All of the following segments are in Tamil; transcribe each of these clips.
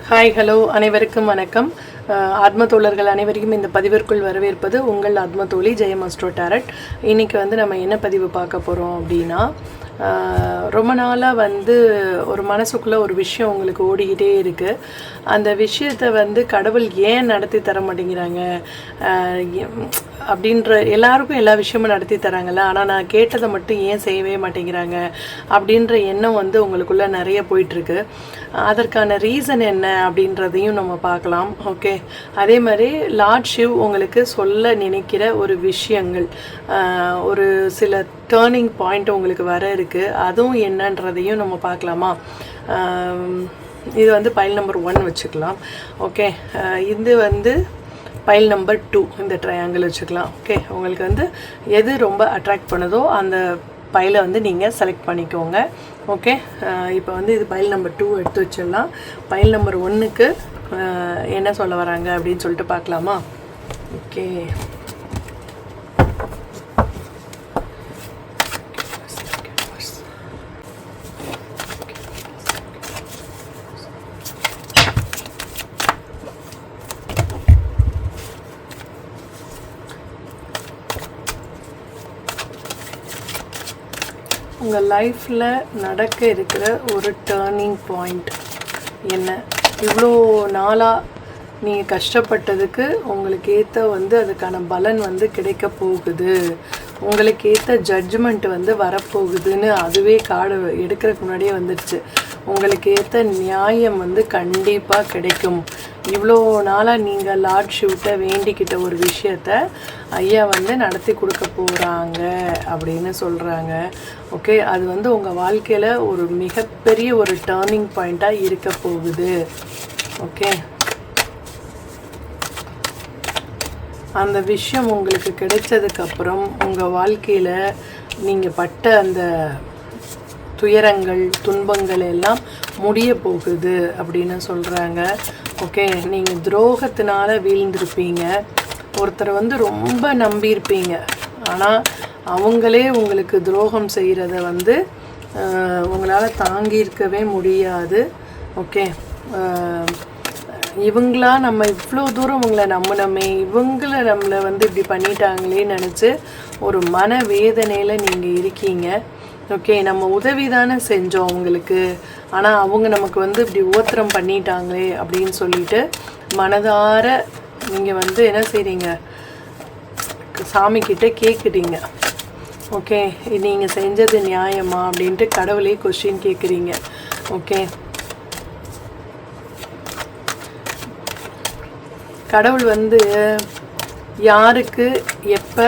ஹாய் ஹலோ அனைவருக்கும் வணக்கம். ஆத்ம தோழர்கள் அனைவருக்கும் இந்த பதிவிற்குள் வரவேற்பது உங்கள் ஆத்ம தோழி ஜெயம் அஸ்ட்ரோ டேரட். இன்றைக்கி நம்ம என்ன பதிவு பார்க்க போகிறோம் அப்படின்னா, ரொம்ப நாளாக ஒரு மனசுக்குள்ளே ஒரு விஷயம் உங்களுக்கு ஓடிக்கிட்டே இருக்குது. அந்த விஷயத்தை கடவுள் ஏன் நடத்தி தர மாட்டேங்கிறாங்க அப்படின்ற, எல்லாருக்கும் எல்லா விஷயமும் நடத்தி தராங்கல்ல, ஆனால் நான் கேட்டதை மட்டும் ஏன் செய்யவே மாட்டேங்கிறாங்க அப்படின்ற எண்ணம் உங்களுக்குள்ளே நிறைய போயிட்டுருக்கு. அதற்கான ரீசன் என்ன அப்படின்றதையும் நம்ம பார்க்கலாம். ஓகே, அதே மாதிரி லார்ட் ஷிவ் உங்களுக்கு சொல்ல நினைக்கிற ஒரு விஷயங்கள், ஒரு சில டேர்னிங் பாயிண்ட் உங்களுக்கு வர இருக்குது, அதுவும் என்னன்றதையும் நம்ம பார்க்கலாமா. இது பைல் நம்பர் 1 வச்சுக்கலாம். ஓகே, இது பைல் நம்பர் 2 இந்த ட்ரையாங்கிள் வச்சுக்கலாம். ஓகே, உங்களுக்கு எது ரொம்ப அட்ராக்ட் பண்ணுதோ அந்த பைலை நீங்கள் செலக்ட் பண்ணிக்கோங்க. ஓகே, இப்போ இது பைல் நம்பர் 2 எடுத்து வச்சிடலாம். பைல் நம்பர் 1க்கு என்ன சொல்ல வராங்க அப்படின்னு சொல்லிட்டு பார்க்கலாமா. ஓகே, உங்கள் லைஃப்பில் நடக்க இருக்கிற ஒரு டேர்னிங் பாயிண்ட் என்ன? இவ்வளோ நாளாக நீங்கள் கஷ்டப்பட்டதுக்கு உங்களுக்கு ஏற்ற அதுக்கான பலன் கிடைக்க போகுது, உங்களுக்கு ஏற்ற ஜட்ஜ்மெண்ட் வரப்போகுதுன்னு அதுவே கார்டு எடுக்கிறதுக்கு முன்னாடியே வந்துடுச்சு. உங்களுக்கு ஏற்ற நியாயம் கண்டிப்பாக கிடைக்கும். இவ்வளோ நாளாக நீங்கள் லார்ட் ஷிவ்ட்ட வேண்டிக்கிட்ட ஒரு விஷயத்த ஐயா நடத்தி கொடுக்க போகிறாங்க அப்படின்னு சொல்கிறாங்க. ஓகே, அது உங்கள் வாழ்க்கையில் ஒரு மிகப்பெரிய ஒரு டேர்னிங் பாயிண்ட்டாக இருக்க போகுது. ஓகே, அந்த விஷயம் உங்களுக்கு கிடைச்சதுக்கப்புறம் உங்கள் வாழ்க்கையில் நீங்கள் பட்ட அந்த துயரங்கள் துன்பங்கள் எல்லாம் முடிய போகுது அப்படின்னு சொல்கிறாங்க. ஓகே, நீங்கள் துரோகத்தினால வீழ்ந்திருப்பீங்க. ஒருத்தரை ரொம்ப நம்பியிருப்பீங்க, ஆனால் அவங்களே உங்களுக்கு துரோகம் செய்கிறத உங்களால் தாங்கியிருக்கவே முடியாது. ஓகே, இவங்களா நம்ம இவ்வளோ தூரம் இவங்களை நம்பினோமே, இவங்களை நம்மளை இப்படி பண்ணிட்டாங்களேன்னு நினச்சி ஒரு மன வேதனையில் நீங்கள் இருக்கீங்க. ஓகே, நம்ம உதவி தானே செஞ்சோம் அவங்களுக்கு, ஆனால் அவங்க நமக்கு இப்படி ஓத்திரம் பண்ணிட்டாங்களே அப்படின்னு சொல்லிட்டு மனதார நீங்கள் என்ன செய்கிறீங்க, சாமிக்கிட்ட கேட்குறீங்க. ஓகே, நீங்கள் செஞ்சது நியாயமா அப்படின்ட்டு கடவுளே கொஸ்டின் கேட்குறீங்க. ஓகே, கடவுள் யாருக்கு எப்போ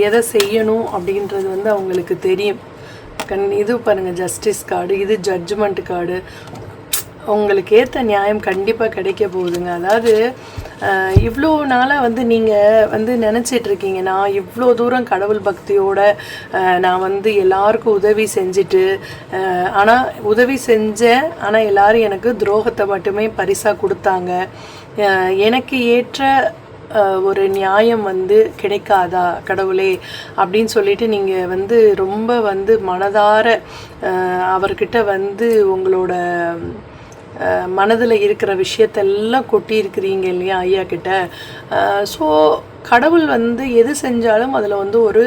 எதை செய்யணும் அப்படின்றது அவங்களுக்கு தெரியும். இது பாருங்கள், ஜஸ்டிஸ் கார்டு, இது ஜட்ஜ்மெண்ட் கார்டு. உங்களுக்கு ஏற்ற நியாயம் கண்டிப்பாக கிடைக்க போகுதுங்க. அதாவது இவ்வளோ நாளாக நீங்கள் நினச்சிட்ருக்கீங்க, நான் இவ்வளோ தூரம் கடவுள் பக்தியோட நான் எல்லாருக்கும் உதவி செஞ்சுட்டு, ஆனால் உதவி செஞ்சேன், ஆனால் எல்லோரும் எனக்கு துரோகத்தை மட்டுமே பரிசாக கொடுத்தாங்க, எனக்கு ஏற்ற ஒரு நியாயம் கிடைக்காதா கடவுளே அப்படின்னு சொல்லிட்டு நீங்கள் ரொம்ப மனதார அவர்கிட்ட உங்களோட மனதில் இருக்கிற விஷயத்தெல்லாம் கொட்டியிருக்கிறீங்க இல்லையா ஐயா கிட்ட. ஸோ கடவுள் எது செஞ்சாலும் அதில் ஒரு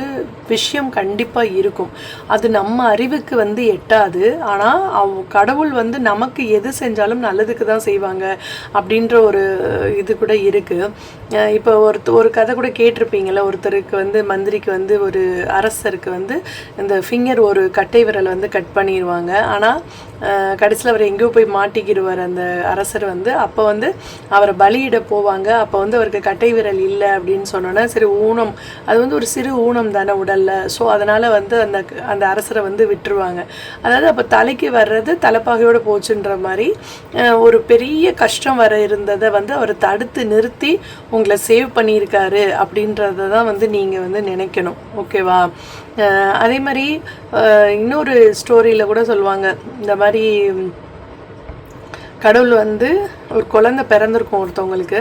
விஷயம் கண்டிப்பாக இருக்கும். அது நம்ம அறிவுக்கு எட்டாது. ஆனால் கடவுள் நமக்கு எது செஞ்சாலும் நல்லதுக்கு தான் செய்வாங்க அப்படின்ற ஒரு இது கூட இருக்குது. இப்போ ஒரு கதை கூட கேட்டிருப்பீங்கள, ஒருத்தருக்கு மந்திரிக்கு ஒரு அரசருக்கு இந்த ஃபிங்கர் ஒரு கட்டை விரல் கட் பண்ணிடுவாங்க. ஆனால் கடைசியில் அவர் எங்கேயோ போய் மாட்டிக்கிடுவார் அந்த அரசர். அப்போ அவரை பலியிட போவாங்க. அப்போ அவருக்கு கட்டை விரல் இல்லை அப்படின்னு சொன்னோன்னா, சரி ஊனம், அது ஒரு சிறு ஊனம் தானே உடலில், ஸோ அதனால் அந்த அரசரை விட்டுருவாங்க. அதாவது அப்போ தலைக்கு வர்றது தலைப்பாகையோடு போச்சுன்ற மாதிரி ஒரு பெரிய கஷ்டம் வர இருந்ததை அவர் தடுத்து நிறுத்தி உங்களை சேவ் பண்ணியிருக்காரு அப்படின்றத தான் நீங்கள் நினைக்கணும். ஓகேவா? அதே மாதிரி இன்னொரு ஸ்டோரியில் கூட சொல்லுவாங்க, இந்த மாதிரி கடவுள் வந்து ஒரு குழந்தை பிறந்திருக்கும் ஒருத்தவங்களுக்கு.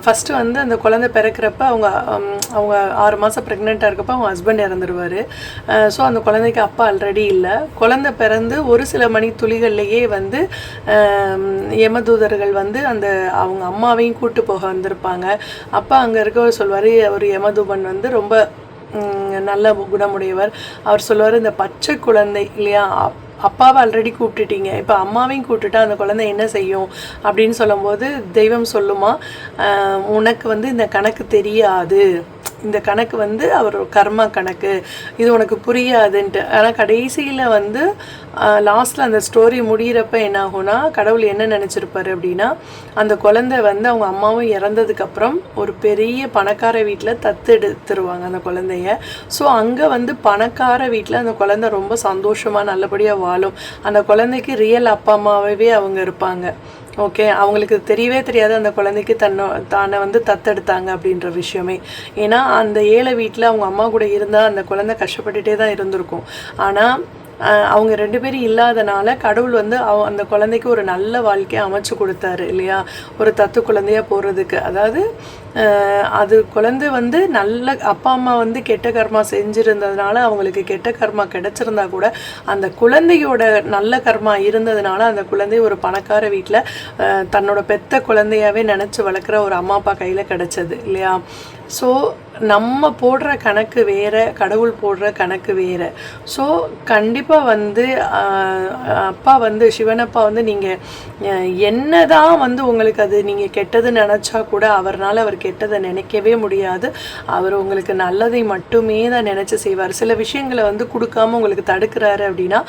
ஃபஸ்ட்டு வந்து அந்த குழந்தை பிறக்கிறப்ப அவங்க 6 மாதம் ப்ரெக்னெண்ட்டாக இருக்கப்போ அவங்க ஹஸ்பண்ட் இறந்துருவார். ஸோ அந்த குழந்தைக்கு அப்பா ஆல்ரெடி இல்லை. குழந்தை பிறந்து ஒரு சில மணி துளிகள்லேயே வந்து யமதூதர்கள் வந்து அவங்க அம்மாவையும் கூட்டு போக வந்திருப்பாங்க. அப்பா அங்கே இருக்கவர் சொல்வார், ஒரு யமதூபன் வந்து ரொம்ப நல்ல குணமுடையவர். அவர் சொல்லுவார், இந்த பச்சை குழந்தை இல்லையா, அப்பாவை ஆல்ரெடி கூப்பிட்டுட்டீங்க, இப்போ அம்மாவையும் கூப்பிட்டுட்டா அந்த குழந்தை என்ன செய்யும் அப்படின்னு சொல்லும்போது தெய்வம் சொல்லுமா, உனக்கு வந்து இந்த கணக்கு தெரியாது, இந்த கணக்கு வந்து அவர் கர்மா கணக்கு, இது உனக்கு புரியாதுன்ட்டு. ஆனால் கடைசியில் வந்து லாஸ்ட்டில் அந்த ஸ்டோரி முடிகிறப்ப என்ன ஆகும்னா, கடவுள் என்ன நினச்சிருப்பாரு அப்படின்னா, அந்த குழந்தை வந்து அவங்க அம்மாவும் இறந்ததுக்கப்புறம் ஒரு பெரிய பணக்கார வீட்டில் தத்தெடுத்துருவாங்க அந்த குழந்தைய. ஸோ அங்கே வந்து பணக்கார வீட்டில் அந்த குழந்தை ரொம்ப சந்தோஷமாக நல்லபடியாக வாழும். அந்த குழந்தைக்கு ரியல் அப்பா அம்மாவே அவங்க இருப்பாங்க. ஓகே, அவங்களுக்கு தெரியவே தெரியாது அந்த குழந்தைக்கு தானே வந்து தத்தெடுத்தாங்க அப்படின்ற விஷயமே. ஏன்னா அந்த ஏழை வீட்டில் அவங்க அம்மா கூட இருந்தால் அந்த குழந்தை கஷ்டப்பட்டுட்டே தான் இருந்திருக்கும். ஆனால் அவங்க 2 பேரும் இல்லாதனால கடவுள் வந்து அந்த குழந்தைக்கு ஒரு நல்ல வாழ்க்கையை அமைச்சு கொடுத்தாரு இல்லையா, ஒரு தத்து குழந்தையாக போகிறதுக்கு. அதாவது அது குழந்தை வந்து நல்ல அப்பா அம்மா வந்து கெட்ட கர்மா செஞ்சுருந்ததுனால அவங்களுக்கு கெட்ட கர்மா கிடச்சிருந்தா கூட அந்த குழந்தையோட நல்ல கர்மா இருந்ததுனால அந்த குழந்தை ஒரு பணக்கார வீட்டில் தன்னோட பெத்த குழந்தையாவே நினச்சி வளர்க்குற ஒரு அம்மா அப்பா கையில் கிடச்சது இல்லையா. ஸோ நம்ம போடுற கணக்கு வேறு, கடவுள் போடுற கணக்கு வேறு. ஸோ கண்டிப்பாக வந்து அப்பா வந்து சிவனப்பா வந்து நீங்கள் என்ன தான் வந்து உங்களுக்கு அது நீங்கள் கெட்டது நினச்சா கூட அவர்னால அவர் கெட்டதை நினைக்கவே முடியாது. அவர் உங்களுக்கு நல்லதை மட்டுமே தான் நினச்சி செய்வார். சில விஷயங்களை வந்து கொடுக்காம உங்களுக்கு தடுக்கிறாரு அப்படின்னா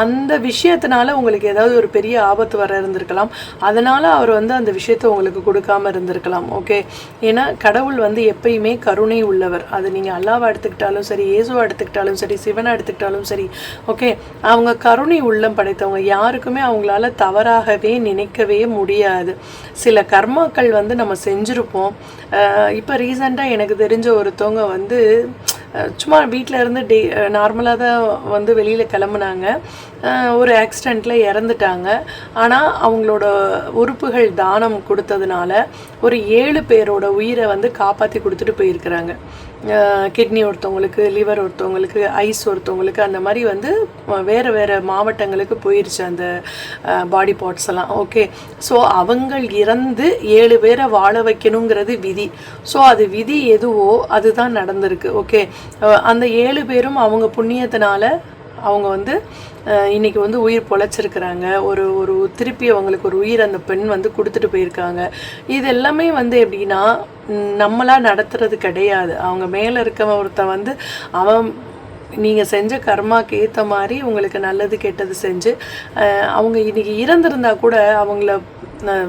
அந்த விஷயத்தினால உங்களுக்கு ஏதாவது ஒரு பெரிய ஆபத்து வர இருந்திருக்கலாம். அதனால் அவர் வந்து அந்த விஷயத்தை உங்களுக்கு கொடுக்காம இருந்திருக்கலாம். ஓகே, ஏன்னா கடவுள் வந்து எப்பயுமே கருணை உள்ளவர். அது நீங்கள் அல்லாவை எடுத்துக்கிட்டாலும் சரி, இயேசுவை எடுத்துக்கிட்டாலும் சரி, சிவனை எடுத்துக்கிட்டாலும் சரி, ஓகே, அவங்க கருணை உள்ளம் படைத்தவங்க. யாருக்குமே அவங்களால தவறாகவே நினைக்கவே முடியாது. சில கர்மாக்கள் வந்து நம்ம செஞ்சுருப்போம். இப்போ ரீசெண்டாக எனக்கு தெரிஞ்ச ஒருத்தவங்க வந்து சும்மா வீட்டில் இருந்து நார்மலாக தான் வந்து வெளியில் கிளம்புனாங்க. ஒரு ஆக்சிடெண்ட்டில் இறந்துட்டாங்க. ஆனால் அவங்களோட உறுப்புகள் தானம் கொடுத்ததுனால ஒரு 7 பேரோட உயிரை வந்து காப்பாற்றி கொடுத்துட்டு போயிருக்கிறாங்க. கிட்னி ஒருத்தவங்களுக்கு, லிவர் ஒருத்தவங்களுக்கு, ஐஸ் ஒருத்தவங்களுக்கு, அந்த மாதிரி வந்து வேறு வேறு மாவட்டங்களுக்கு போயிடுச்சு அந்த பாடி பார்ட்ஸ் எல்லாம். ஓகே, ஸோ அவங்க இறந்து 7 பேரை வாழ வைக்கணுங்கிறது விதி. ஸோ அது விதி எதுவோ அதுதான் நடந்திருக்கு. ஓகே, அந்த 7 பேரும் அவங்க புண்ணியத்தினால அவங்க வந்து இன்றைக்கி வந்து உயிர் பொழைச்சிருக்கிறாங்க. ஒரு திருப்பி அவங்களுக்கு ஒரு உயிர் அந்த பெண் வந்து கொடுத்துட்டு போயிருக்காங்க. இது எல்லாமே வந்து எப்படின்னா நம்மளாக நடத்துறது கிடையாது. அவங்க மேலே இருக்க ஒருத்தன் வந்து அவன் நீங்கள் செஞ்ச கர்மாக்கு ஏற்ற மாதிரி உங்களுக்கு நல்லது கெட்டது செஞ்சு அவங்க இன்றைக்கி இறந்துருந்தா கூட அவங்கள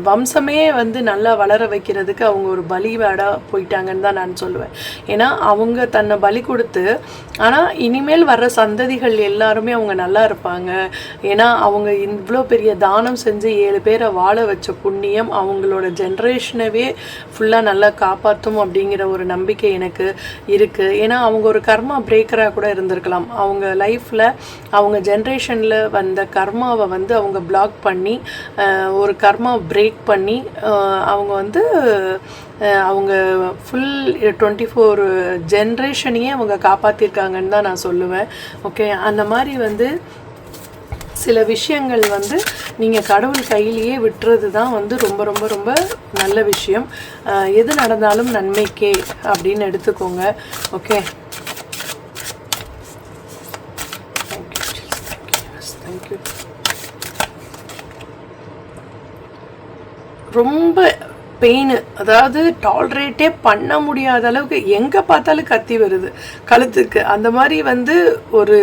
வம்சமே வந்து நல்லா வளர வைக்கிறதுக்கு அவங்க ஒரு பலிவேடாக போயிட்டாங்கன்னு தான் நான் சொல்லுவேன். ஏன்னா அவங்க தன்னை பலி கொடுத்து, ஆனால் இனிமேல் வர்ற சந்ததிகள் எல்லாருமே அவங்க நல்லா இருப்பாங்க. ஏன்னா அவங்க இவ்வளோ பெரிய தானம் செஞ்சு 7 பேரை வாழ வச்ச புண்ணியம் அவங்களோட ஜென்ரேஷனவே ஃபுல்லாக நல்லா காப்பாற்றும் அப்படிங்கிற ஒரு நம்பிக்கை எனக்கு இருக்குது. ஏன்னா அவங்க ஒரு கர்மா பிரேக்கராக கூட இருந்திருக்கலாம். அவங்க லைஃப்பில் அவங்க ஜென்ரேஷனில் வந்த கர்மாவை வந்து அவங்க பிளாக் பண்ணி ஒரு கர்மா பிரேக் பண்ணி அவங்க வந்து அவங்க ஃபுல் 24 ஜென்ரேஷனையே அவங்க காப்பாற்றிருக்காங்கன்னு தான் நான் சொல்லுவேன். ஓகே, அந்த மாதிரி வந்து சில விஷயங்கள் வந்து நீங்கள் கடவுள் கையிலேயே விட்டுறது தான் வந்து ரொம்ப ரொம்ப ரொம்ப நல்ல விஷயம். எது நடந்தாலும் நன்மைக்கே அப்படின்னு எடுத்துக்கோங்க. Okay, thank you. ரொம்ப பெயின், அதாவது டாலரேட்டே பண்ண முடியாத அளவுக்கு எங்கே பார்த்தாலும் கத்தி வருது கழுத்துக்கு. அந்த மாதிரி வந்து ஒரு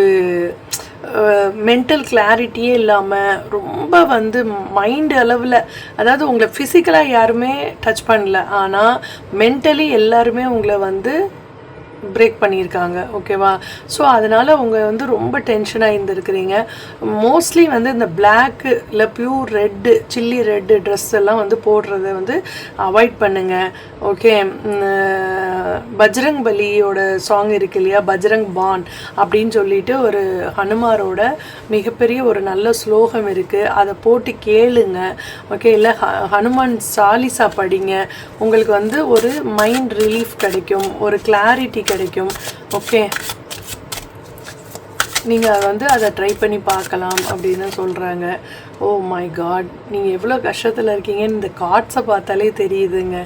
மென்டல் கிளாரிட்டியே இல்லாமல் ரொம்ப வந்து மைண்ட் அளவில், அதாவது உங்களை ஃபிசிக்கலாக யாருமே டச் பண்ணல, ஆனால் மென்டலி எல்லாருமே உங்களை வந்து பிரேக் பண்ணியிருக்காங்க. ஓகேவா? ஸோ அதனால் அவங்க வந்து ரொம்ப டென்ஷனாக இருந்திருக்கிறீங்க. மோஸ்ட்லி வந்து இந்த பிளாக்கு இல்லை pure red, chilli red dress எல்லாம் வந்து போடுறத வந்து அவாய்ட் பண்ணுங்கள். ஓகே, பஜ்ரங் பலியோட சாங் இருக்கு இல்லையா, பஜ்ரங் பான் அப்படின்னு சொல்லிட்டு ஒரு ஹனுமாரோட மிகப்பெரிய ஒரு நல்ல ஸ்லோகம் இருக்குது, அதை போட்டு கேளுங்க. ஓகே, இல்லை ஹனுமான் சாலிசா படிங்க. உங்களுக்கு வந்து ஒரு மைண்ட் ரிலீஃப் கிடைக்கும், ஒரு கிளாரிட்டி கிடைக்கும். ஓகே, நீங்கள் வந்து அதை ட்ரை பண்ணி பார்க்கலாம் அப்படின்னு சொல்கிறாங்க. ஓ மை காட், நீங்கள் எவ்வளோ கஷ்டத்தில் இருக்கீங்கன்னு இந்த கார்ட்ஸை பார்த்தாலே தெரியுதுங்க.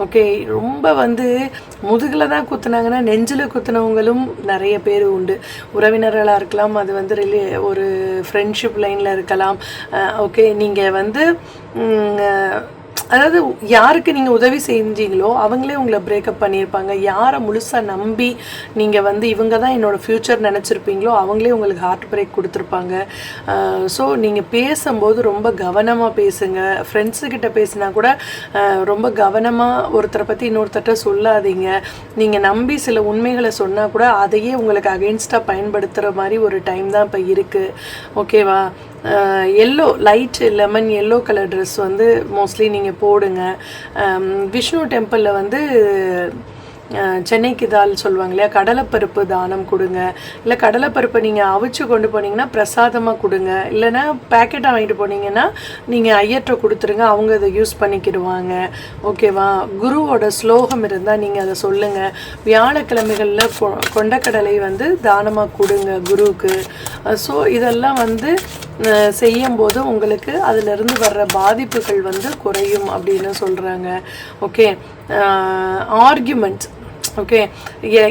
ஓகே, ரொம்ப வந்து முதுகில் தான் குத்துனாங்கன்னா நெஞ்சில் குத்துனவங்களும் நிறைய பேர் உண்டு. உறவினர்களாக இருக்கலாம், அது வந்து ஒரு ஃப்ரெண்ட்ஷிப் லைனில் இருக்கலாம். ஓகே, நீங்கள் வந்து அதாவது யாருக்கு நீங்கள் உதவி செஞ்சீங்களோ அவங்களே உங்களை பிரேக்கப் பண்ணியிருப்பாங்க. யாரை முழுசாக நம்பி நீங்கள் வந்து இவங்க தான் என்னோடய ஃப்யூச்சர் நினச்சிருப்பீங்களோ அவங்களே உங்களுக்கு ஹார்ட் பிரேக் கொடுத்துருப்பாங்க. ஸோ நீங்கள் பேசும்போது ரொம்ப கவனமாக பேசுங்க. ஃப்ரெண்ட்ஸுக்கிட்ட பேசினா கூட ரொம்ப கவனமாக ஒருத்தரை பற்றி இன்னொருத்தர்கிட்ட சொல்லாதீங்க. நீங்கள் நம்பி சில உண்மைகளை சொன்னால் கூட அதையே உங்களுக்கு அகெயின்ஸ்டாக பயன்படுத்துகிற மாதிரி ஒரு டைம் தான் இப்போ இருக்குது. ஓகேவா? Yellow, light lemon yellow colour dress வந்து மோஸ்ட்லி நீங்கள் போடுங்க. விஷ்ணு டெம்பிளில் வந்து சென்னைக்கு தால் சொல்லுவாங்க இல்லையா, கடலைப்பருப்பு தானம் கொடுங்க. இல்லை கடலைப்பருப்பை நீங்கள் அவிச்சு கொண்டு போனீங்கன்னா பிரசாதமாக கொடுங்க. இல்லைன்னா பேக்கெட்டாக வாங்கிட்டு போனீங்கன்னா நீங்கள் ஐயர்கிட்ட கொடுத்துருங்க, அவங்க அதை யூஸ் பண்ணிக்கிடுவாங்க. ஓகேவா? குருவோட ஸ்லோகம் இருந்தால் நீங்கள் அதை சொல்லுங்கள். வியாழக்கிழமைகளில் கொண்டக்கடலை வந்து தானமாக கொடுங்க குருவுக்கு. ஸோ இதெல்லாம் வந்து செய்யும்போது உங்களுக்கு அதிலிருந்து வர்ற பாதிப்புகள் வந்து குறையும் அப்படின்னு சொல்கிறாங்க. ஓகே, ஆர்கியூமெண்ட்ஸ், ஓகே,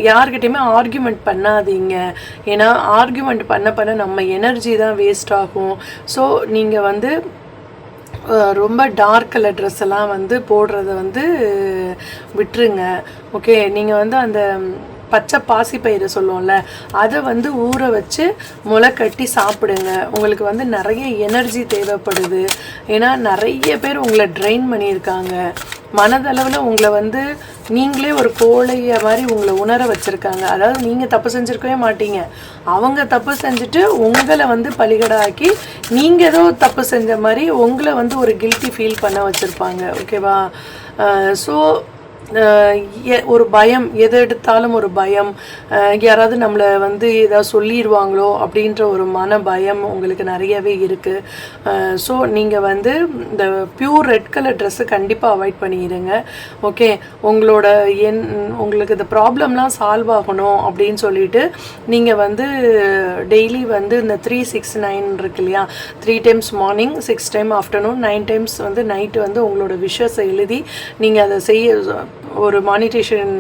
யார்கிட்டையுமே ஆர்கியூமெண்ட் பண்ணாதீங்க. ஏன்னா ஆர்கியூமெண்ட் பண்ண நம்ம எனர்ஜி தான் வேஸ்ட் ஆகும். ஸோ நீங்கள் வந்து ரொம்ப டார்க் கலர் ட்ரெஸ் எல்லாம் வந்து போடுறத வந்து விட்டுருங்க. ஓகே, நீங்கள் வந்து அந்த பச்சை பாசிப்பயிறு சொல்லுவோம்ல, அதை வந்து ஊற வச்சு முளை கட்டி சாப்பிடுங்க. உங்களுக்கு வந்து நிறைய எனர்ஜி தேவைப்படுது. ஏன்னா நிறைய பேர் உங்களை ட்ரெயின் பண்ணியிருக்காங்க. மனதளவில் உங்களை வந்து நீங்களே ஒரு கோழைய மாதிரி உங்களை உணர வச்சுருக்காங்க. அதாவது நீங்கள் தப்பு செஞ்சுருக்கவே மாட்டீங்க, அவங்க தப்பு செஞ்சுட்டு உங்களை வந்து பலிகடாக்கி நீங்கள் ஏதோ தப்பு செஞ்ச மாதிரி உங்களை வந்து ஒரு கில்ட்டி ஃபீல் பண்ண வச்சுருப்பாங்க. ஓகேவா? ஸோ ஒரு பயம், எது எடுத்தாலும் ஒரு பயம், யாராவது நம்மளை வந்து ஏதாவது சொல்லிடுவாங்களோ அப்படின்ற ஒரு மன பயம் உங்களுக்கு நிறையவே இருக்குது. ஸோ நீங்கள் வந்து இந்த பியூர் ரெட் கலர் ட்ரெஸ்ஸு கண்டிப்பாக அவாய்ட் பண்ணிடுங்க. ஓகே, உங்களுக்கு இந்த ப்ராப்ளம்லாம் சால்வ் ஆகணும் அப்படின்னு சொல்லிட்டு நீங்கள் வந்து டெய்லி வந்து இந்த 369 இருக்கு இல்லையா, 3 times morning, 6 times afternoon, 9 times வந்து நைட்டு வந்து உங்களோட விஷஸை எழுதி நீங்கள் அதை செய்ய ஒரு மானிட்டேஷன்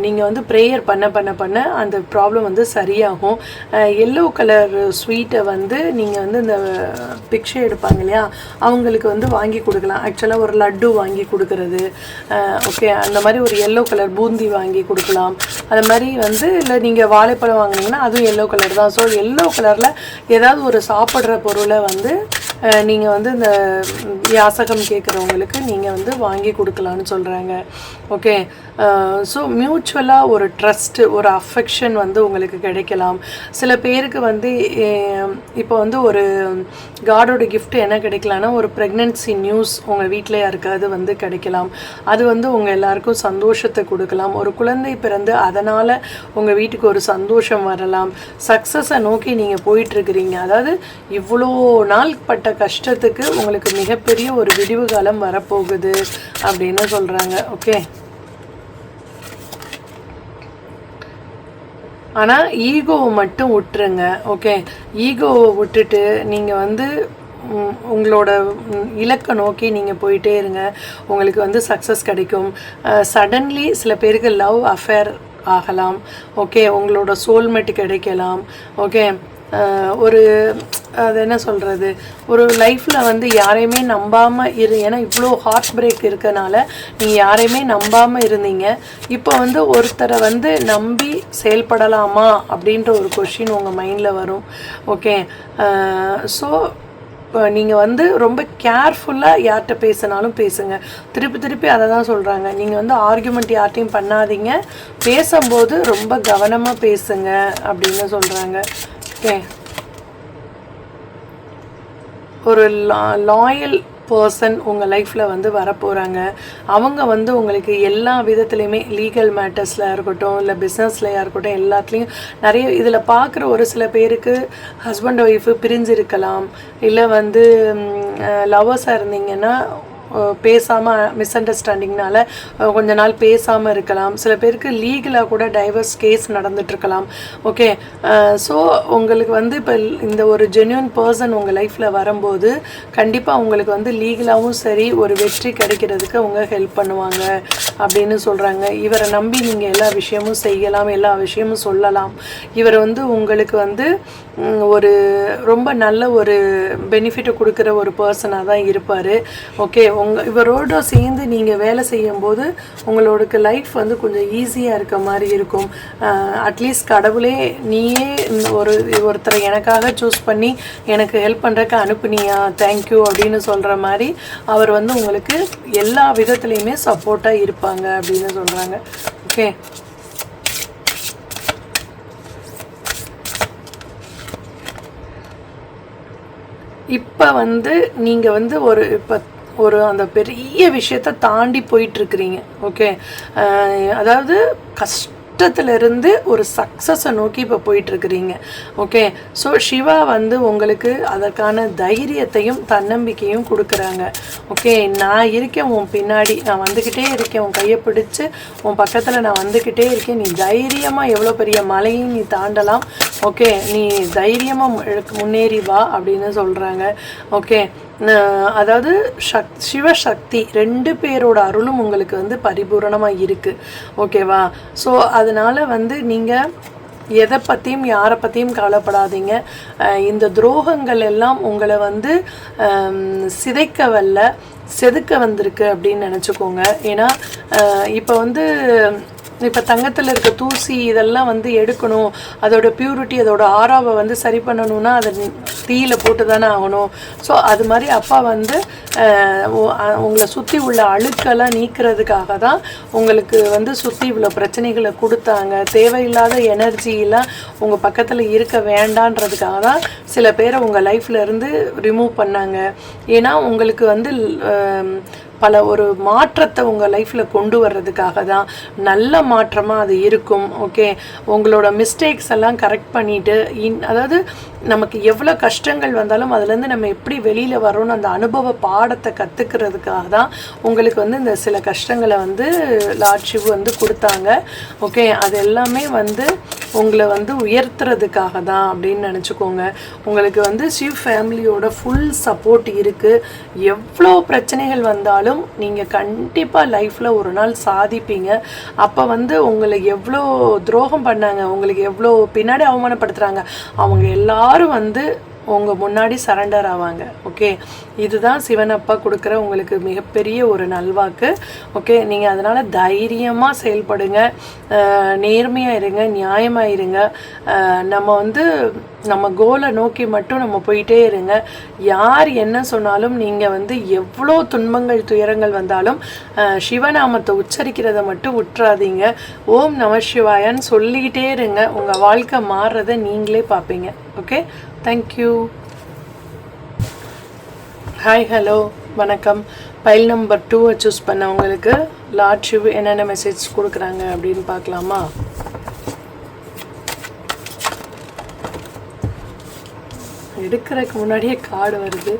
நீங்கள் வந்து ப்ரேயர் பண்ண அந்த ப்ராப்ளம் வந்து சரியாகும். எல்லோ கலர் ஸ்வீட்டை வந்து நீங்கள் வந்து இந்த பிக்ஷை எடுப்பாங்க இல்லையா, அவங்களுக்கு வந்து வாங்கி கொடுக்கலாம். ஆக்சுவலாக ஒரு லட்டு வாங்கி கொடுக்கறது. ஓகே, அந்த மாதிரி ஒரு எல்லோ கலர் பூந்தி வாங்கி கொடுக்கலாம். அது மாதிரி வந்து இல்லை நீங்கள் வாழைப்பழம் வாங்கினீங்கன்னா அதுவும் எல்லோ கலர் தான். ஸோ எல்லோ கலரில் ஏதாவது ஒரு சாப்பிட்ற பொருளை வந்து நீங்கள் வந்து இந்த யாசகம் கேட்குறவங்களுக்கு நீங்கள் வந்து வாங்கி கொடுக்கலான்னு சொல்கிறாங்க. ஓகே, ஸோ மியூச்சுவலாக ஒரு ட்ரஸ்ட்டு, ஒரு அஃபெக்ஷன் வந்து உங்களுக்கு கிடைக்கலாம். சில பேருக்கு வந்து இப்போ வந்து ஒரு காடோட கிஃப்ட் என்ன கிடைக்கலான்னா, ஒரு ப்ரெக்னென்சி நியூஸ் உங்கள் வீட்டில் யாருக்காவது வந்து கிடைக்கலாம். அது வந்து உங்கள் எல்லாருக்கும் சந்தோஷத்தை கொடுக்கலாம். ஒரு குழந்தை பிறந்து அதனால் உங்கள் வீட்டுக்கு ஒரு சந்தோஷம் வரலாம். சக்ஸஸை நோக்கி நீங்கள் போயிட்டுருக்கிறீங்க. அதாவது இவ்வளோ நாள் பட்ட கஷ்டத்துக்கு உங்களுக்கு மிகப்பெரிய ஒரு விடிவு காலம் வரப்போகுது அப்படின்னு சொல்கிறாங்க. ஓகே, ஆனால் ஈகோவை மட்டும் விட்டுருங்க. ஓகே, ஈகோவை விட்டுட்டு நீங்கள் வந்து உங்களோட இலக்கை நோக்கி நீங்கள் போயிட்டே இருங்க. உங்களுக்கு வந்து சக்ஸஸ் கிடைக்கும். சடன்லி சில பேருக்கு லவ் அஃபேர் ஆகலாம். ஓகே, உங்களோட சோல்மேட் கிடைக்கலாம். ஓகே, ஒரு அது என்ன சொல்கிறது, ஒரு லைஃப்பில் வந்து யாரையுமே நம்பாமல் ஏன்னா இவ்வளோ ஹார்ட் பிரேக் இருக்கனால நீங்கள் யாரையுமே நம்பாமல் இருந்தீங்க. இப்போ வந்து ஒருத்தரை வந்து நம்பி செயல்படலாமா அப்படின்ற ஒரு கொஷின் உங்கள் மைண்டில் வரும். ஓகே, ஸோ நீங்கள் வந்து ரொம்ப கேர்ஃபுல்லாக யார்கிட்ட பேசினாலும் பேசுங்க. திருப்பி திருப்பி அதை தான் சொல்கிறாங்க. நீங்கள் வந்து ஆர்கியூமெண்ட் யார்ட்டையும் பண்ணாதீங்க, பேசும்போது ரொம்ப கவனமாக பேசுங்க அப்படின்னு சொல்கிறாங்க. ஓகே, ஒரு லாயல் பர்சன் உங்கள் லைஃப்பில் வந்து வரப்போகிறாங்க. அவங்க வந்து உங்களுக்கு எல்லா விதத்துலையுமே லீகல் மேட்டர்ஸில் இருக்கட்டும், இல்லை பிஸ்னஸ்லையாக இருக்கட்டும், எல்லாத்துலேயும் நிறைய இதில் பார்க்குற ஒரு சில பேருக்கு ஹஸ்பண்ட் ஒய்ஃபு பிரிஞ்சிருக்கலாம், இல்லை வந்து லவ்வர்ஸாக இருந்தீங்கன்னா பேசாமல் மிஸ் அண்டர்ஸ்டாண்டிங்னால கொஞ்ச நாள் பேசாமல் இருக்கலாம். சில பேருக்கு லீகலாக கூட டைவர்ஸ் கேஸ் நடந்துகிட்ருக்கலாம். ஓகே, ஸோ உங்களுக்கு வந்து இப்போ இந்த ஒரு ஜென்யூன் பர்சன் உங்கள் லைஃப்பில் வரும்போது கண்டிப்பாக உங்களுக்கு வந்து லீகலாகவும் சரி ஒரு வெற்றி கிடைக்கிறதுக்கு அவங்க ஹெல்ப் பண்ணுவாங்க அப்படின்னு சொல்கிறாங்க. இவரை நம்பி நீங்கள் எல்லா விஷயமும் செய்யலாம், எல்லா விஷயமும் சொல்லலாம். இவர் வந்து உங்களுக்கு வந்து ஒரு ரொம்ப நல்ல ஒரு பெனிஃபிட்டை கொடுக்குற ஒரு பர்சனாக தான் இருப்பார். ஓகே, இவரோட சேர்ந்து நீங்கள் வேலை செய்யும்போது உங்களோட லைஃப் வந்து கொஞ்சம் ஈஸியாக இருக்க மாதிரி இருக்கும். அட்லீஸ்ட் கடவுளே நீயே ஒருத்தரை எனக்காக சூஸ் பண்ணி எனக்கு ஹெல்ப் பண்ணுறக்கு அனுப்புனியா, தேங்க்யூ அப்படின்னு சொல்கிற மாதிரி அவர் வந்து உங்களுக்கு எல்லா விதத்துலேயுமே சப்போர்ட்டாக இருப்பாங்க அப்படின்னு சொல்கிறாங்க. ஓகே, இப்போ வந்து நீங்கள் வந்து ஒரு அந்த பெரிய விஷயத்தை தாண்டி போயிட்டுருக்குறீங்க. ஓகே, அதாவது கஷ்டத்துலேருந்து ஒரு சக்ஸஸை நோக்கி இப்போ போயிட்டுருக்குறீங்க. ஓகே, ஸோ சிவா வந்து உங்களுக்கு அதற்கான தைரியத்தையும் தன்னம்பிக்கையும் கொடுக்குறாங்க. ஓகே, நான் இருக்கேன் உன் பின்னாடி, நான் வந்துக்கிட்டே இருக்கேன், உன் கையை பிடிச்சி உன் பக்கத்தில் நான் வந்துக்கிட்டே இருக்கேன், நீ தைரியமாக எவ்வளோ பெரிய மலையும் நீ தாண்டலாம். ஓகே, நீ தைரியமாக முன்னேறி வா அப்படின்னு சொல்கிறாங்க. ஓகே, அதாவது சிவசக்தி 2 பேரோட அருளும் உங்களுக்கு வந்து பரிபூரணமாக இருக்குது. ஓகேவா? ஸோ அதனால் வந்து நீங்கள் எதை பற்றியும் யாரை பற்றியும் கவலைப்படாதீங்க. இந்த துரோகங்கள் எல்லாம் உங்களை வந்து சிதைக்க வல்ல செதுக்க வந்திருக்கு அப்படின்னு நினச்சிக்கோங்க. ஏன்னா இப்போ வந்து இப்போ தங்கத்தில் இருக்க தூசி இதெல்லாம் வந்து எடுக்கணும், அதோட பியூரிட்டி அதோட ஆறாவை வந்து சரி பண்ணணும்னா அதை தீயில் போட்டு தானே ஆகணும். ஸோ அது மாதிரி அப்பா வந்து உங்களை சுற்றி உள்ள அழுக்கெல்லாம் நீக்கிறதுக்காக தான் உங்களுக்கு வந்து சுற்றி இவ்வளோ பிரச்சனைகளை கொடுத்தாங்க. தேவையில்லாத எனர்ஜியெல்லாம் உங்கள் பக்கத்தில் இருக்க வேண்டான்றதுக்காக தான் சில பேரை உங்கள் லைஃப்பில் இருந்து ரிமூவ் பண்ணாங்க. ஏன்னா உங்களுக்கு வந்து பல ஒரு மாற்றத்தை உங்கள் லைஃப்பில் கொண்டு வர்றதுக்காக தான், நல்ல மாற்றமாக அது இருக்கும். ஓகே, உங்களோட மிஸ்டேக்ஸ் எல்லாம் கரெக்ட் பண்ணிவிட்டு அதாவது நமக்கு எவ்வளோ கஷ்டங்கள் வந்தாலும் அதுலேருந்து நம்ம எப்படி வெளியில் வரோன்னு அந்த அனுபவ பாடத்தை கற்றுக்கிறதுக்காக தான் உங்களுக்கு வந்து இந்த சில கஷ்டங்களை வந்து லார்ட் சிவ் வந்து கொடுத்தாங்க. ஓகே, அது எல்லாமே வந்து உங்களை வந்து உயர்த்துறதுக்காக தான் அப்படின்னு நினச்சிக்கோங்க. உங்களுக்கு வந்து சிவ் ஃபேமிலியோட ஃபுல் சப்போர்ட் இருக்குது. எவ்வளோ பிரச்சனைகள் வந்தாலும் நீங்கள் கண்டிப்பாக லைஃப்பில் ஒரு நாள் சாதிப்பீங்க. அப்போ வந்து உங்களை எவ்வளோ துரோகம் பண்ணாங்க, உங்களுக்கு எவ்வளோ பின்னாடி அவமானப்படுத்துகிறாங்க, அவங்க எல்லாரும் வந்து உங்கள் முன்னாடி சரண்டர் ஆவாங்க. ஓகே, இதுதான் சிவனப்பா கொடுக்குற உங்களுக்கு மிகப்பெரிய ஒரு நல்வாக்கு. ஓகே, நீங்கள் அதனால் தைரியமாக செயல்படுங்க, நேர்மையாக இருங்க, நியாயமாக இருங்க. நம்ம வந்து நம்ம கோலை நோக்கி மட்டும் நம்ம போயிட்டே இருங்க. யார் என்ன சொன்னாலும் நீங்கள் வந்து எவ்வளோ துன்பங்கள் துயரங்கள் வந்தாலும் சிவநாமத்தை உச்சரிக்கிறத மட்டும் விட்டுறாதீங்க. ஓம் நம சிவாயன்னு சொல்லிக்கிட்டே இருங்க. உங்கள் வாழ்க்கை மாறுறதை நீங்களே பார்ப்பீங்க. Okay, thank you. ஹாய், ஹலோ, வணக்கம். பைல் நம்பர் 2 சூஸ் பண்ணவங்களுக்கு லார்ட் சிவ் என்னென்ன மெசேஜ் கொடுக்குறாங்க அப்படின்னு பார்க்கலாமா? எடுக்கிறதுக்கு முன்னாடியே கார்டு வருது.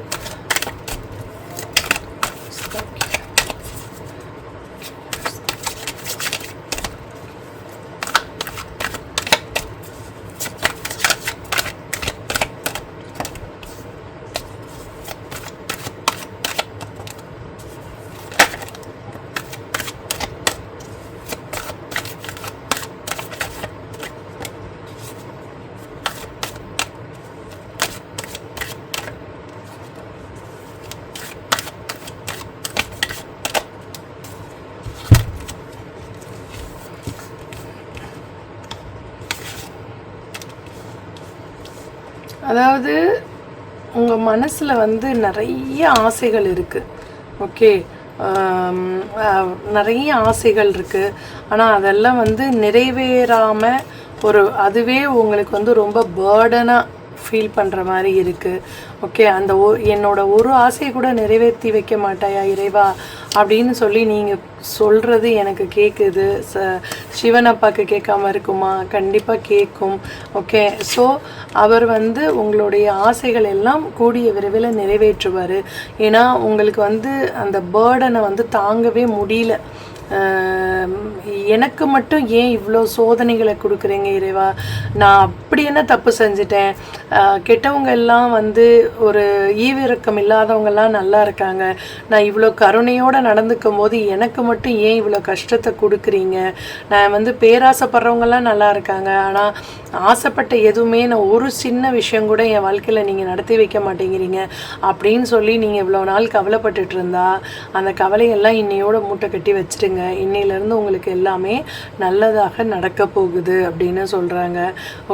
அதாவது உங்கள் மனசில் வந்து நிறைய ஆசைகள் இருக்குது. ஓகே, நிறைய ஆசைகள் இருக்குது. ஆனால் அதெல்லாம் வந்து நிறைவேறாமல் அதுவே உங்களுக்கு வந்து ரொம்ப பேர்டனாக ஃபீல் பண்ணுற மாதிரி இருக்குது. ஓகே, அந்த என்னோட ஒரு ஆசையை கூட நிறைவேற்றி வைக்க மாட்டாயா இறைவா அப்படின்னு சொல்லி நீங்கள் சொல்கிறது எனக்கு கேட்குது. சிவன் அப்பாவுக்கு கேட்காம இருக்குமா? கண்டிப்பாக கேட்கும். ஓகே, ஸோ அவர் வந்து உங்களுடைய ஆசைகள் எல்லாம் கூடிய விரைவில் நிறைவேற்றுவார். ஏன்னா உங்களுக்கு வந்து அந்த பேர்டனை வந்து தாங்கவே முடியல. எனக்கு மட்டும் ஏன் இவ்வளோ சோதனைகளை கொடுக்குறீங்க இறைவா? நான் அப்படி என்ன தப்பு செஞ்சிட்டேன்? கெட்டவங்க எல்லாம் வந்து ஒரு ஈவிரக்கம் இல்லாதவங்கெல்லாம் நல்லா இருக்காங்க. நான் இவ்வளோ கருணையோடு நடந்துக்கும் போது எனக்கு மட்டும் ஏன் இவ்வளோ கஷ்டத்தை கொடுக்குறீங்க? நான் வந்து பேராசைப்படுறவங்கெல்லாம் நல்லா இருக்காங்க. ஆனால் ஆசைப்பட்ட எதுவுமே நான் ஒரு சின்ன விஷயம் கூட என் வாழ்க்கையில் நீங்கள் நடத்தி வைக்க மாட்டேங்கிறீங்க அப்படின்னு சொல்லி நீங்கள் இவ்வளோ நாள் கவலைப்பட்டுட்டு இருந்தா அந்த கவலையெல்லாம் இன்னையோட மூட்டை கட்டி வச்சுருங்க. இன்னையிலேருந்து உங்களுக்கு எல்லாமே நல்லதாக நடக்க போகுது அப்படின்னு சொல்கிறாங்க.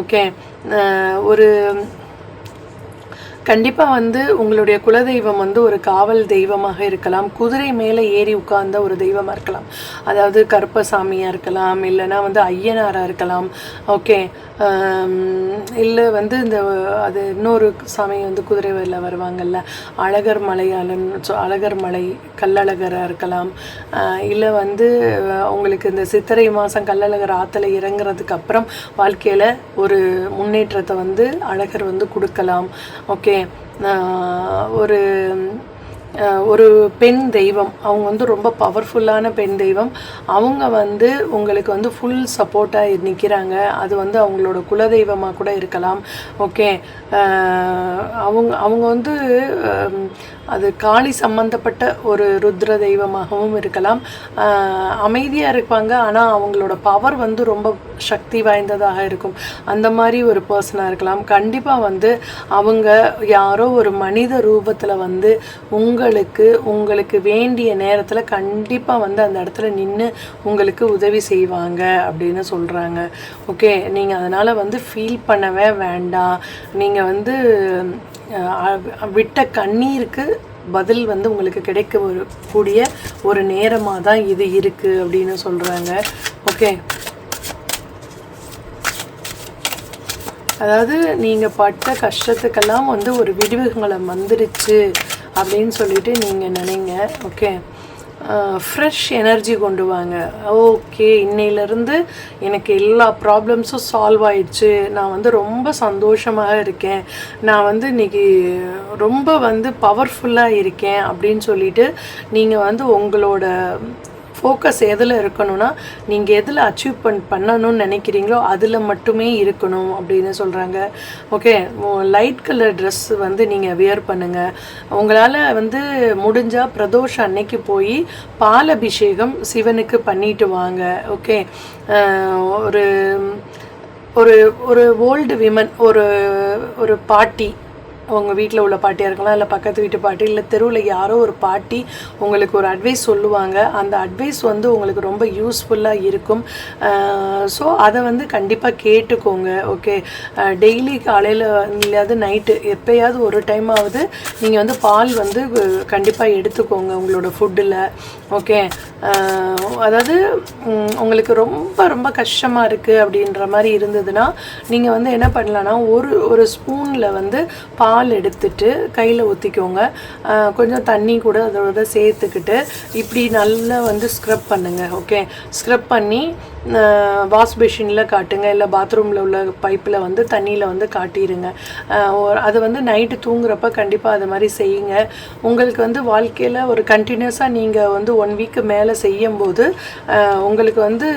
ஓகே, ஒரு கண்டிப்பாக வந்து உங்களுடைய குலதெய்வம் வந்து ஒரு காவல் தெய்வமாக இருக்கலாம். குதிரை மேலே ஏறி உட்கார்ந்த ஒரு தெய்வமாக இருக்கலாம். அதாவது கருப்பசாமியாக இருக்கலாம், இல்லைனா வந்து ஐயனாராக இருக்கலாம். ஓகே, இல்லை வந்து அது இன்னொரு சாமி வந்து குதிரை வரியில் வருவாங்கள்ல, அழகர் மலையாளன், அழகர் மலை கல்லழகராக இருக்கலாம். இல்லை வந்து உங்களுக்கு இந்த சித்திரை மாதம் கல்லழகர் ஆற்றுல இறங்குறதுக்கு அப்புறம் வாழ்க்கையில் ஒரு முன்னேற்றத்தை வந்து அழகர் வந்து கொடுக்கலாம். ஓகே, ஒரு பெண் தெய்வம், அவங்க வந்து ரொம்ப பவர்ஃபுல்லான பெண் தெய்வம். அவங்க வந்து உங்களுக்கு வந்து ஃபுல் சப்போர்ட்டாக நிற்கிறாங்க. அது வந்து அவங்களோட குலதெய்வமாக கூட இருக்கலாம். ஓகே, அவங்க வந்து அது காளி சம்பந்தப்பட்ட ஒரு ருத்ர தெய்வமாகவும் இருக்கலாம். அமைதியாக இருப்பாங்க, ஆனால் அவங்களோட பவர் வந்து ரொம்ப சக்தி வாய்ந்ததாக இருக்கும். அந்த மாதிரி ஒரு பர்சனாக இருக்கலாம். கண்டிப்பாக வந்து அவங்க யாரோ ஒரு மனித ரூபத்தில் வந்து உங்களுக்கு வேண்டிய நேரத்தில் கண்டிப்பாக வந்து அந்த இடத்துல நின்று உங்களுக்கு உதவி செய்வாங்க அப்படின்னு சொல்கிறாங்க. ஓகே, நீங்கள் அதனால் வந்து ஃபீல் பண்ணவே வேண்டாம். நீங்கள் வந்து விட்ட கண்ணீருக்கு பதில் வந்து உங்களுக்கு கிடைக்கக்கூடிய ஒரு நேரமாக தான் இது இருக்குது அப்படின்னு சொல்கிறாங்க. ஓகே, அதாவது நீங்கள் பட்ட கஷ்டத்துக்கெல்லாம் வந்து ஒரு விடிவுகாலம் வந்துருச்சு அப்படின்னு சொல்லிட்டு நீங்கள் நினைங்க. ஓகே, ஃப்ரெஷ் எனர்ஜி கொண்டு வாங்க. ஓகே, இன்னையிலேருந்து எனக்கு எல்லா ப்ராப்ளம்ஸும் சால்வ் ஆயிடுச்சு, நான் வந்து ரொம்ப சந்தோஷமாக இருக்கேன், நான் வந்து இன்றைக்கி ரொம்ப வந்து பவர்ஃபுல்லாக இருக்கேன் அப்படின்னு சொல்லிட்டு நீங்கள் வந்து உங்களோட ஃபோக்கஸ் எதில் இருக்கணும்னா நீங்கள் எதில் அச்சீவ் பண்ணணும்னு நினைக்கிறீங்களோ அதில் மட்டுமே இருக்கணும் அப்படின்னு சொல்கிறாங்க. ஓகே, லைட் கலர் ட்ரெஸ் வந்து நீங்கள் வியர் பண்ணுங்கள். உங்களால் வந்து முடிஞ்சால் பிரதோஷ அன்னைக்கு போய் பால் அபிஷேகம் சிவனுக்கு பண்ணிட்டு வாங்க. ஓகே, ஒரு ஒரு ஒரு ஓல்டு விமன், ஒரு பாட்டி, உங்கள் வீட்டில் உள்ள பாட்டியாக இருக்கலாம், இல்லை பக்கத்து வீட்டு பாட்டி, இல்லை தெருவில் யாரோ ஒரு பாட்டி உங்களுக்கு ஒரு அட்வைஸ் சொல்லுவாங்க. அந்த அட்வைஸ் வந்து உங்களுக்கு ரொம்ப யூஸ்ஃபுல்லாக இருக்கும். ஸோ அதை வந்து கண்டிப்பாக கேட்டுக்கோங்க. ஓகே, டெய்லி காலையில் இல்லையாவது நைட்டு எப்போயாவது ஒரு டைமாவது நீங்கள் வந்து பால் வந்து கண்டிப்பாக எடுத்துக்கோங்க உங்களோட ஃபுட்டில். ஓகே, அதாவது உங்களுக்கு ரொம்ப ரொம்ப கஷ்டமாக இருக்குது அப்படின்ற மாதிரி இருந்ததுன்னா நீங்கள் வந்து என்ன பண்ணலான்னா ஒரு ஸ்பூனில் வந்து பால் எடுத்துட்டு கையில் ஊற்றிக்கோங்க. கொஞ்சம் தண்ணி கூட அதோட சேர்த்துக்கிட்டு இப்படி நல்லா வந்து ஸ்க்ரப் பண்ணுங்கள். ஓகே, ஸ்க்ரப் பண்ணி வாஷ் பேஷனில் காட்டுங்க, இல்லை பாத்ரூமில் உள்ள பைப்பில் வந்து தண்ணியில் வந்து காட்டிடுங்க. அது வந்து நைட்டு தூங்குறப்ப கண்டிப்பாக அது மாதிரி செய்யுங்க. உங்களுக்கு வந்து வாழ்க்கையில் ஒரு கண்டினியூஸாக நீங்கள் வந்து 1 வீக்கு மேலே செய்யும்போது உங்களுக்கு வந்து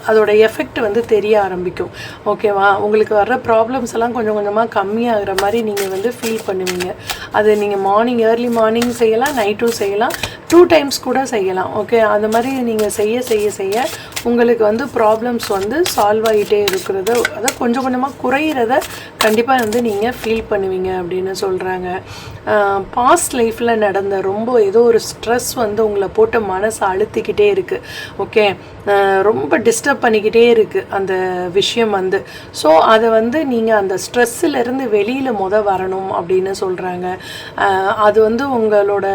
அதோட எஃபெக்ட் வந்து தெரிய ஆரம்பிக்கும். ஓகேவா, உங்களுக்கு வர்ற ப்ராப்ளம்ஸ் எல்லாம் கொஞ்சம் கொஞ்சமாக கம்மியாகிற மாதிரி நீங்கள் வந்து ஃபீல் பண்ணுவீங்க. அது நீங்கள் ஏர்லி மார்னிங் செய்யலாம், நைட்டும் செய்யலாம், 2 டைம்ஸ் கூட செய்யலாம். ஓகே, அது மாதிரி நீங்கள் செய்ய செய்ய செய்ய உங்களுக்கு வந்து ப்ராப்ளம்ஸ் வந்து சால்வ் ஆகிட்டே இருக்கிறது, அதை கொஞ்சம் கொஞ்சமாக குறையிறத கண்டிப்பாக வந்து நீங்கள் ஃபீல் பண்ணுவீங்க அப்படின்னு சொல்கிறாங்க. பாஸ்ட் லைஃப்பில் நடந்த ரொம்ப ஏதோ ஒரு ஸ்ட்ரெஸ் வந்து உங்களை போட்டு மனசை அழுத்திக்கிட்டே இருக்குது. ஓகே, ரொம்ப டிஸ்டர்ப் பண்ணிக்கிட்டே இருக்குது அந்த விஷயம் வந்து. ஸோ அதை வந்து நீங்கள் அந்த ஸ்ட்ரெஸ்ஸிலேருந்து வெளியில் வரணும் அப்படின்னு சொல்கிறாங்க. அது வந்து உங்களோட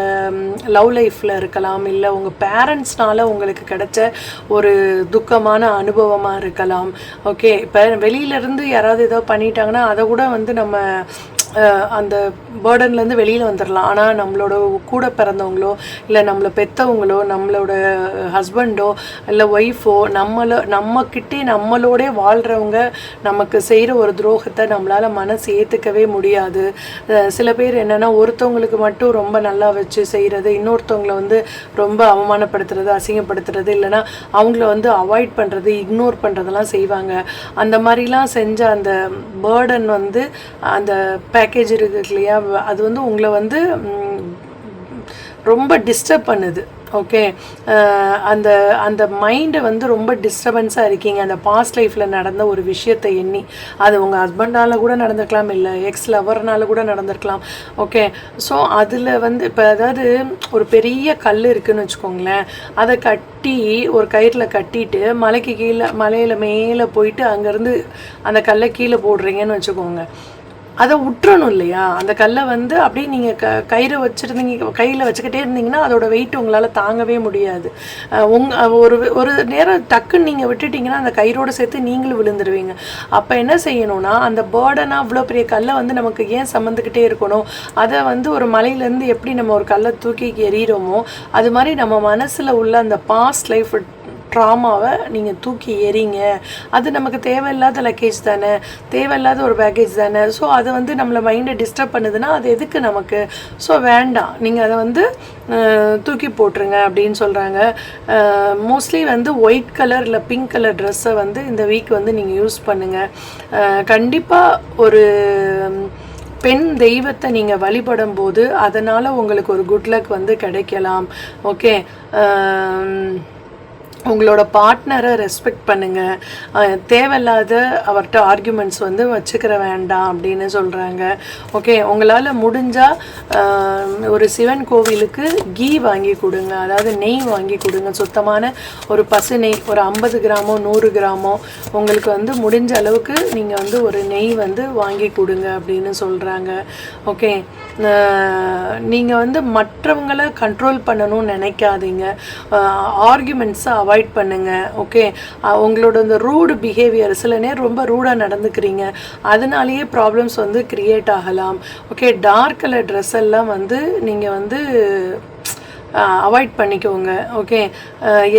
லவ் லைஃப்பில் இருக்கலாம், இல்லை உங்கள் பேரண்ட்ஸ்னால உங்களுக்கு கிடைச்ச ஒரு துக்கமான அனுபவமாக இருக்கலாம். ஓகே, இப்போ வெளியிலேருந்து யாராவது ஏதோ பண்ணிட்டாங்கன்னா அதை கூட வந்து நம்ம அந்த பேர்டன்லேருந்து வெளியில் வந்துடலாம். ஆனால் நம்மளோட கூட பிறந்தவங்களோ இல்லை நம்மளை பெற்றவங்களோ நம்மளோட ஹஸ்பண்டோ இல்லை ஒய்ஃபோ நம்மக்கிட்டே நம்மளோட வாழ்கிறவங்க நமக்கு செய்கிற ஒரு துரோகத்தை நம்மளால் மனசு ஏற்றுக்கவே முடியாது. சில பேர் என்னென்னா ஒருத்தவங்களுக்கு மட்டும் ரொம்ப நல்லா வச்சு செய்கிறது, இன்னொருத்தவங்களை வந்து ரொம்ப அவமானப்படுத்துறது, அசிங்கப்படுத்துறது, இல்லைனா அவங்கள வந்து அவாய்ட் பண்ணுறது, இக்னோர் பண்ணுறதெல்லாம் செய்வாங்க. அந்த மாதிரிலாம் செஞ்ச அந்த பேர்டன் வந்து அந்த பேக்கேஜ் இருக்குது இல்லையா, அது வந்து உங்களை வந்து ரொம்ப டிஸ்டர்ப் பண்ணுது. ஓகே, அந்த அந்த மைண்டை வந்து ரொம்ப டிஸ்டர்பன்ஸாக இருக்கீங்க அந்த பாஸ்ட் லைஃப்பில் நடந்த ஒரு விஷயத்தை எண்ணி. அது உங்கள் ஹஸ்பண்டால் கூட நடந்திருக்கலாம், இல்லை எக்ஸ் லவர்னால கூட நடந்திருக்கலாம். ஓகே, ஸோ அதில் வந்து இப்போ அதாவது ஒரு பெரிய கல் இருக்குதுன்னு வச்சுக்கோங்களேன், அதை கட்டி ஒரு கயிறில் கட்டிட்டு மலையில் மேலே போயிட்டு அங்கேருந்து அந்த கல்லை கீழே போடுறீங்கன்னு வச்சுக்கோங்க. அதை விட்டுறணும் இல்லையா? அந்த கல்லை வந்து அப்படியே நீங்கள் கயிறை வச்சுருந்தீங்க, கையில் வச்சுக்கிட்டே இருந்தீங்கன்னா அதோட வெயிட் உங்களால் தாங்கவே முடியாது. ஒரு நேரம் டக்குன்னு நீங்கள் விட்டுட்டிங்கன்னா அந்த கயிறோடு சேர்த்து நீங்களும் விழுந்துருவீங்க. அப்போ என்ன செய்யணும்னா, அந்த பேர்டனாக அவ்வளோ பெரிய கல்லை வந்து நமக்கு ஏன் சம்மந்துக்கிட்டே இருக்கணும்? அதை வந்து ஒரு மலையிலேருந்து எப்படி நம்ம ஒரு கல்லை தூக்கி எறிகிறோமோ அது மாதிரி நம்ம மனசில் உள்ள அந்த பாஸ்ட் லைஃப் ட்ராமாவை நீங்கள் தூக்கி எறிங்க. அது நமக்கு தேவையில்லாத லக்கேஜ் தானே, தேவையில்லாத ஒரு பேக்கேஜ் தானே. ஸோ அது வந்து நம்மளை மைண்டை டிஸ்டர்ப் பண்ணுதுன்னா அது எதுக்கு நமக்கு? ஸோ வேண்டாம், நீங்கள் அதை வந்து தூக்கி போட்டுருங்க அப்படின்னு சொல்கிறாங்க. மோஸ்ட்லி வந்து ஒயிட் கலர் இல்லை பிங்க் கலர் ட்ரெஸ்ஸை வந்து இந்த வீக் வந்து நீங்கள் யூஸ் பண்ணுங்கள். கண்டிப்பாக ஒரு பெண் தெய்வத்தை நீங்கள் வழிபடும் போது அதனால் உங்களுக்கு ஒரு குட் லக் வந்து கிடைக்கலாம். ஓகே, உங்களோட பார்ட்னரை ரெஸ்பெக்ட் பண்ணுங்கள். தேவையில்லாத அவர்கிட்ட ஆர்கியூமெண்ட்ஸ் வந்து வச்சுக்கிற வேண்டாம் அப்படின்னு சொல்கிறாங்க. ஓகே, உங்களால் முடிஞ்சால் ஒரு சிவன் கோவிலுக்கு கீ வாங்கி கொடுங்க, அதாவது நெய் வாங்கி கொடுங்க. சுத்தமான ஒரு பசு நெய், ஒரு 50 கிராமோ 100 கிராமோ உங்களுக்கு வந்து முடிஞ்ச அளவுக்கு நீங்கள் வந்து ஒரு நெய் வந்து வாங்கி கொடுங்க அப்படின்னு சொல்கிறாங்க. ஓகே, நீங்கள் வந்து மற்றவங்களை கண்ட்ரோல் பண்ணணும்னு நினைக்காதீங்க. ஆர்கியூமெண்ட்ஸை அவாய்ட் பண்ணுங்க. ஓகே, உங்களோட இந்த ரூடு பிஹேவியர், சில நேரம் ரொம்ப ரூடாக நடந்துக்கிறீங்க, அதனாலேயே ப்ராப்ளம்ஸ் வந்து க்ரியேட் ஆகலாம். ஓகே, டார்க் கலர் ட்ரெஸ் எல்லாம் வந்து நீங்கள் வந்து அவாய்ட் பண்ணிக்கோங்க. ஓகே,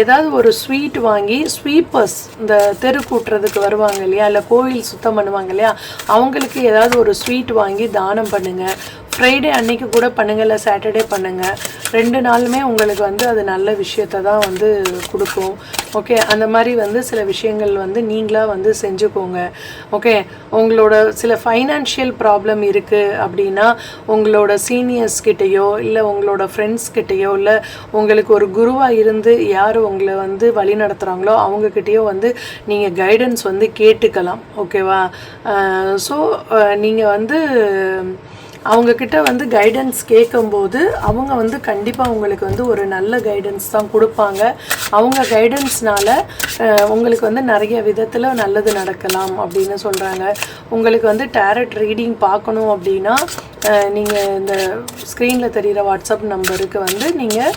ஏதாவது ஒரு ஸ்வீட் வாங்கி ஸ்வீப்பர்ஸ், இந்த தெரு கூட்டுறதுக்கு வருவாங்க இல்லையா, இல்லை கோவில் சுத்தம் பண்ணுவாங்க இல்லையா, அவங்களுக்கு ஏதாவது ஒரு ஸ்வீட் வாங்கி தானம் பண்ணுங்கள். ஃப்ரைடே அன்னைக்கு கூட பண்ணுங்கள், இல்லை சாட்டர்டே பண்ணுங்கள். 2 நாளுமே உங்களுக்கு வந்து அது நல்ல விஷயத்தை தான் வந்து கொடுக்கும். ஓகே, அந்த மாதிரி வந்து சில விஷயங்கள் வந்து நீங்களாக வந்து செஞ்சுக்கோங்க. ஓகே, உங்களோட சில ஃபைனான்ஷியல் ப்ராப்ளம் இருக்குது அப்படின்னா உங்களோட சீனியர்ஸ்கிட்டையோ இல்லை உங்களோட ஃப்ரெண்ட்ஸ்கிட்டையோ இல்லை உங்களுக்கு ஒரு குருவாக இருந்து யார் உங்களை வந்து வழி நடத்துகிறாங்களோ அவங்கக்கிட்டேயோ வந்து நீங்கள் கைடன்ஸ் வந்து கேட்டுக்கலாம். ஓகேவா? ஸோ நீங்கள் வந்து அவங்கக்கிட்ட வந்து கைடன்ஸ் கேட்கும்போது அவங்க வந்து கண்டிப்பாக உங்களுக்கு வந்து ஒரு நல்ல கைடன்ஸ் தான் கொடுப்பாங்க. அவங்க கைடன்ஸ்னால உங்களுக்கு வந்து நிறைய விதத்தில் நல்லது நடக்கலாம் அப்படின்னு சொல்கிறாங்க. உங்களுக்கு வந்து டேரட் ரீடிங் பார்க்கணும் அப்படின்னா நீங்கள் இந்த ஸ்க்ரீனில் தெரிகிற வாட்ஸ்அப் நம்பருக்கு வந்து நீங்கள்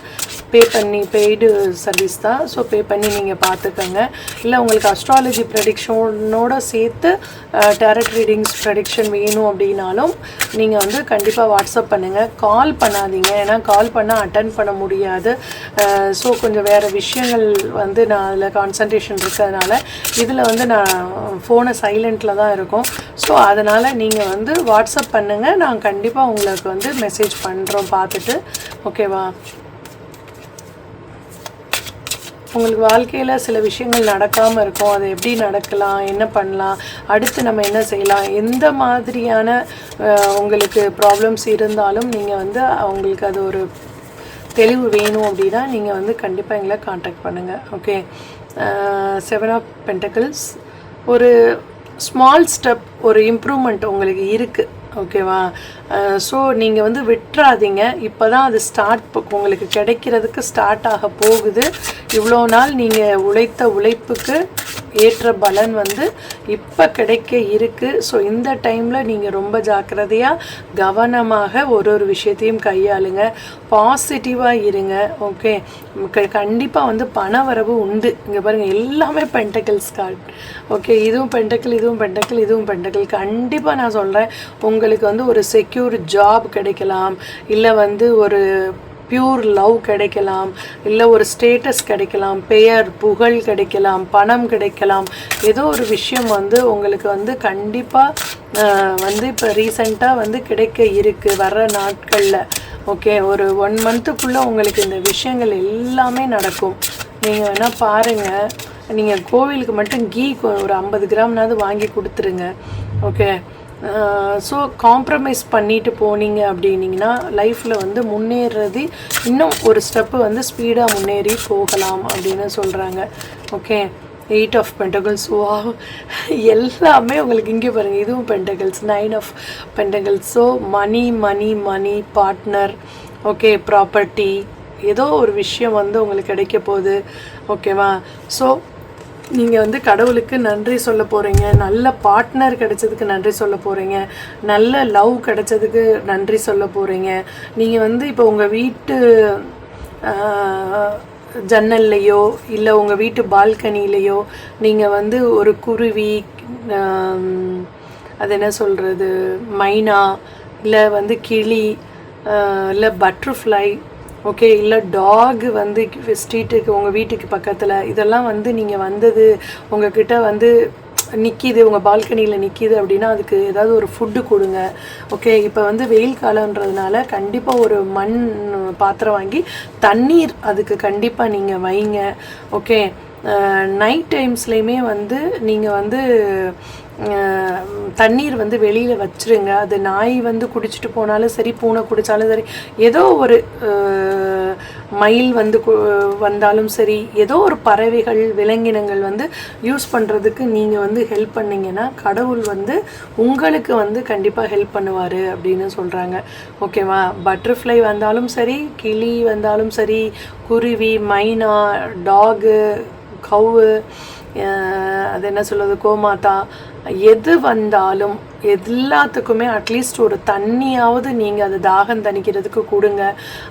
பெய்டு சர்வீஸ் தான். ஸோ பே பண்ணி நீங்கள் பார்த்துக்கோங்க. இல்லை உங்களுக்கு அஸ்ட்ராலஜி ப்ரெடிக்ஷனோட சேர்த்து டேரட் ரீடிங்ஸ் ப்ரெடிக்ஷன் வேணும் அப்படின்னாலும் நீங்கள் வந்து கண்டிப்பாக வாட்ஸ்அப் பண்ணுங்கள். கால் பண்ணாதீங்க, ஏன்னா கால் பண்ணால் அட்டன் பண்ண முடியாது. ஸோ கொஞ்சம் வேறு விஷயங்கள் வந்து நான் அதில் கான்சன்ட்ரேஷன் இருக்கிறதுனால இதில் வந்து நான் ஃபோனை சைலண்ட்டில் தான் இருக்கும். ஸோ அதனால் நீங்கள் வந்து வாட்ஸ்அப் பண்ணுங்கள், நான் கண்டிப்பாக உங்களுக்கு வந்து மெசேஜ் பண்ணுறோம் பார்த்துட்டு. ஓகேவா? உங்களுக்கு வாழ்க்கையில் சில விஷயங்கள் நடக்காமல் இருக்கும், அது எப்படி நடக்கலாம், என்ன பண்ணலாம், அடுத்து நம்ம என்ன செய்யலாம், எந்த மாதிரியான உங்களுக்கு ப்ராப்ளம்ஸ் இருந்தாலும் நீங்கள் வந்து உங்களுக்கு அது ஒரு தெளிவு வேணும் அப்படின்னா நீங்கள் வந்து கண்டிப்பாக எங்களை காண்டாக்ட் பண்ணுங்கள். ஓகே, 7 ஆஃப் பென்டக்கிள்ஸ் ஒரு ஸ்மால் ஸ்டெப் ஒரு இம்ப்ரூவ்மெண்ட் உங்களுக்கு இருக்குது. ஓகேவா? ஸோ நீங்கள் வந்து விட்டுறாதீங்க. இப்போ தான் அது உங்களுக்கு கிடைக்கிறதுக்கு ஸ்டார்ட் ஆக போகுது. இவ்வளோ நாள் நீங்கள் உழைத்த உழைப்புக்கு ஏற்ற பலன் வந்து இப்போ கிடைக்க இருக்குது. ஸோ இந்த டைமில் நீங்கள் ரொம்ப ஜாக்கிரதையாக கவனமாக ஒரு விஷயத்தையும் கையாளுங்க. பாசிட்டிவாக இருங்க. ஓகே, கண்டிப்பாக வந்து பண வரவு உண்டு. இங்கே பாருங்கள், எல்லாமே பென்டக்கிள்ஸ் கார்டு. ஓகே, இதுவும் பென்டக்கிள், இதுவும் பென்டக்கிள், இதுவும் பென்டக்கிள். கண்டிப்பாக நான் சொல்கிறேன், உங்களுக்கு வந்து ஒரு செக்யூர் ஜாப் கிடைக்கலாம், இல்லை வந்து ஒரு பியூர் லவ் கிடைக்கலாம், இல்லை ஒரு ஸ்டேட்டஸ் கிடைக்கலாம், பெயர் புகழ் கிடைக்கலாம், பணம் கிடைக்கலாம். ஏதோ ஒரு விஷயம் வந்து உங்களுக்கு வந்து கண்டிப்பாக வந்து இப்போ ரீசெண்டாக வந்து கிடைக்க இருக்குது வர்ற நாட்களில். ஓகே, ஒரு 1 மந்த்துக்குள்ளே உங்களுக்கு இந்த விஷயங்கள் எல்லாமே நடக்கும். நீங்கள் வேணால் பாருங்கள். நீங்கள் கோவிலுக்கு மட்டும் கீ ஒரு 50 கிராம்னாவது வாங்கி கொடுத்துருங்க. ஓகே, ஸோ காம்ப்ரமைஸ் பண்ணிட்டு போனீங்க அப்படின்னிங்கன்னா லைஃப்பில் வந்து முன்னேறது இன்னும் ஒரு ஸ்டெப்பு வந்து ஸ்பீடாக முன்னேறி போகலாம் அப்படின்னு சொல்கிறாங்க. Okay, 8 of pentacles. வா, எல்லாமே உங்களுக்கு இங்கே பாருங்கள், இதுவும் pentacles, 9 of pentacles. So money, partner, okay, property, ஏதோ ஒரு விஷயம் வந்து உங்களுக்கு கிடைக்க போகுது. ஓகேவா? ஸோ நீங்கள் வந்து கடவுளுக்கு நன்றி சொல்ல போகிறீங்க. நல்ல பார்ட்னர் கிடைச்சதுக்கு நன்றி சொல்ல போகிறீங்க. நல்ல லவ் கிடைச்சதுக்கு நன்றி சொல்ல போகிறீங்க. நீங்கள் வந்து இப்போ உங்கள் வீட்டு ஜன்னல்லையோ இல்லை உங்கள் வீட்டு பால்கனிலேயோ நீங்கள் வந்து ஒரு குருவி, அது என்ன சொல்கிறது, மைனா, இல்லை வந்து கிளி, இல்லை பட்டர்ஃப்ளை, ஓகே, இல்லை டாக் வந்து ஸ்ட்ரீட்டுக்கு உங்கள் வீட்டுக்கு பக்கத்தில், இதெல்லாம் வந்து நீங்கள் வந்தது உங்ககிட்ட வந்து நிற்கிது, உங்கள் பால்கனியில் நிற்கிது அப்படின்னா அதுக்கு ஏதாவது ஒரு ஃபுட்டு கொடுங்க. ஓகே, இப்போ வந்து வெயில் காலன்றதுனால கண்டிப்பாக ஒரு மண் பாத்திரம் வாங்கி தண்ணீர் அதுக்கு கண்டிப்பாக நீங்கள் வைங்க. ஓகே, நைட் டைம்ஸ்லேயுமே வந்து நீங்கள் வந்து தண்ணீர் வந்து வெளியில் வச்சுருங்க. அது நாய் வந்து குடிச்சிட்டு போனாலும் சரி, பூனை குடித்தாலும் சரி, ஏதோ ஒரு மயில் வந்து வந்தாலும் சரி, ஏதோ ஒரு பறவைகள் விலங்கினங்கள் வந்து யூஸ் பண்ணுறதுக்கு நீங்கள் வந்து ஹெல்ப் பண்ணிங்கன்னா கடவுள் வந்து உங்களுக்கு வந்து கண்டிப்பாக ஹெல்ப் பண்ணுவார் அப்படின்னு சொல்கிறாங்க. ஓகேவா? பட்டர்ஃப்ளை வந்தாலும் சரி, கிளி வந்தாலும் சரி, குருவி, மைனா, டாகு, கவு, அது என்ன சொல்கிறது, கோமாதா, எது வந்தாலும் எல்லாத்துக்குமே அட்லீஸ்ட் ஒரு தண்ணியாவது நீங்கள் அது தாகம் தணிக்கிறதுக்கு கொடுங்க.